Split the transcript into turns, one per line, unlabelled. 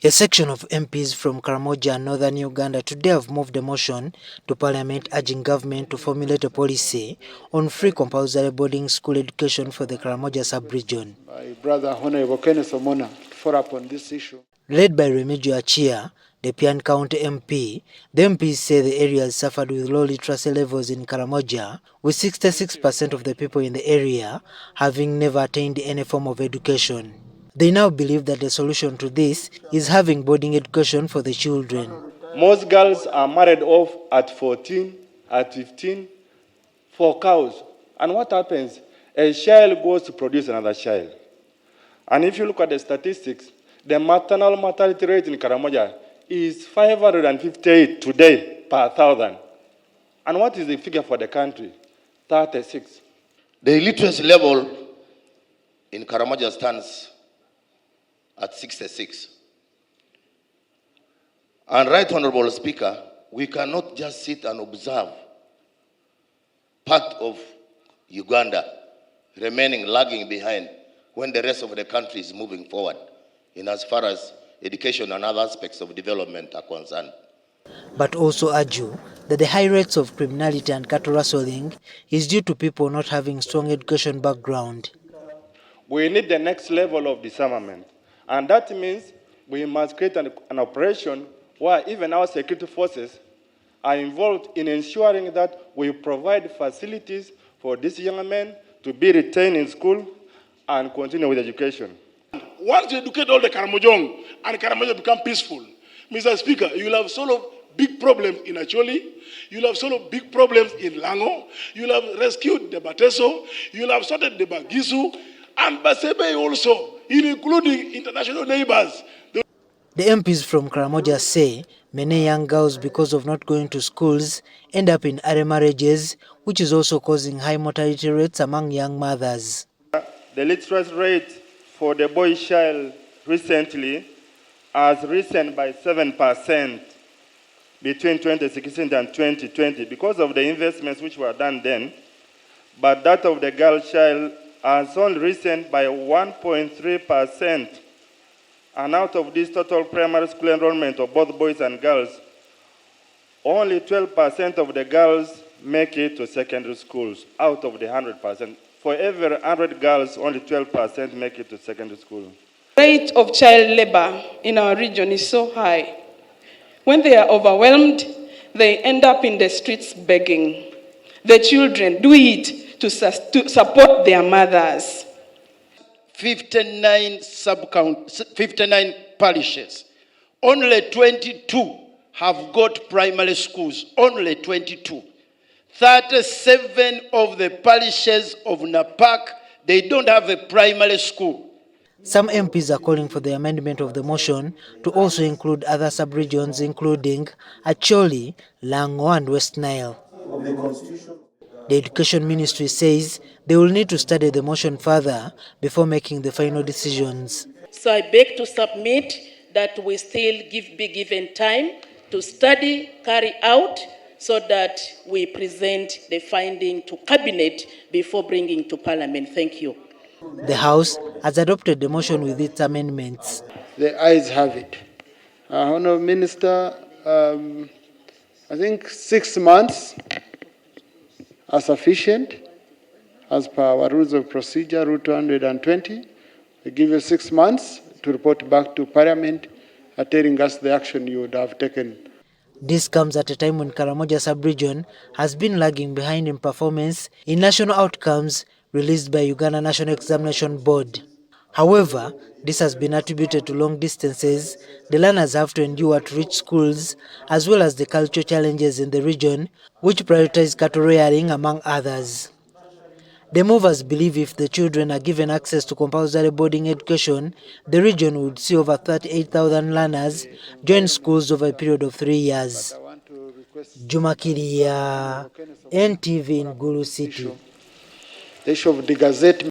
A section of MPs from Karamoja and northern Uganda today have moved a motion to Parliament urging government to formulate a policy on free compulsory boarding school education for the Karamoja Sub-region.
My brother Honorable Kenneth Omona to follow up on this issue.
Led by Remigio Achia, the Pian County MP, the MPs say the area has suffered with low literacy levels in Karamoja, with 66% of the people in the area having never attained any form of education. They now believe that the solution to this is having boarding education for the children.
Most girls are married off at 14, at 15, for cows. And what happens? A child goes to produce another child. And if you look at the statistics, the maternal mortality rate in Karamoja is 558 today per 1,000. And what is the figure for the country? 36.
The literacy level in Karamoja stands at 66. And Right Honorable Speaker, we cannot just sit and observe part of Uganda remaining lagging behind when the rest of the country is moving forward in as far as education and other aspects of development are concerned.
But also argue that the high rates of criminality and cattle rustling is due to people not having strong education background.
We need the next level of disarmament. And that means we must create an operation where even our security forces are involved in ensuring that we provide facilities for these young men to be retained in school and continue with education.
Once you educate all the Karamojong and Karamoja become peaceful, Mr. Speaker, you will have solved big problems in Acholi, you will have solved big problems in Lango, you will have rescued the Bateso, you will have sorted the Bagisu, and Basebe also, including international neighbors.
The MPs from Karamoja say many young girls, because of not going to schools, end up in early marriages, which is also causing high mortality rates among young mothers.
The literacy rate for the boy child recently has risen by 7% between 2016 and 2020 because of the investments which were done then, but that of the girl child has only risen by 1.3%. And out of this total primary school enrollment of both boys and girls, only 12% of the girls make it to secondary schools out of the 100%. For every 100 girls, only 12% make it to secondary school.
The rate of child labor in our region is so high. When they are overwhelmed, they end up in the streets begging. The children do it to support their mothers.
59 parishes. Only 22 have got primary schools. Only 22. 37 of the parishes of Napak, they don't have a primary school.
Some MPs are calling for the amendment of the motion to also include other sub-regions, including Acholi, Lango, and West Nile. The Education Ministry says they will need to study the motion further before making the final decisions.
So I beg to submit that we still be given time to study, carry out, so that we present the finding to Cabinet before bringing to Parliament. Thank you.
The House has adopted the motion with its amendments.
The ayes have it. Honourable Minister, I think 6 months are sufficient as per our rules of procedure, Rule 220. We give you 6 months to report back to Parliament telling us the action you would have taken.
This comes at a time when Karamoja Sub-region has been lagging behind in performance in national outcomes released by Uganda National Examination Board. However, this has been attributed to long distances the learners have to endure to reach schools, as well as the cultural challenges in the region, which prioritize cattle rearing among others. The movers believe if the children are given access to compulsory boarding education, the region would see over 38,000 learners join schools over a period of 3 years. Juma Kiria, NTV in Gulu City.
The issue of the Gazette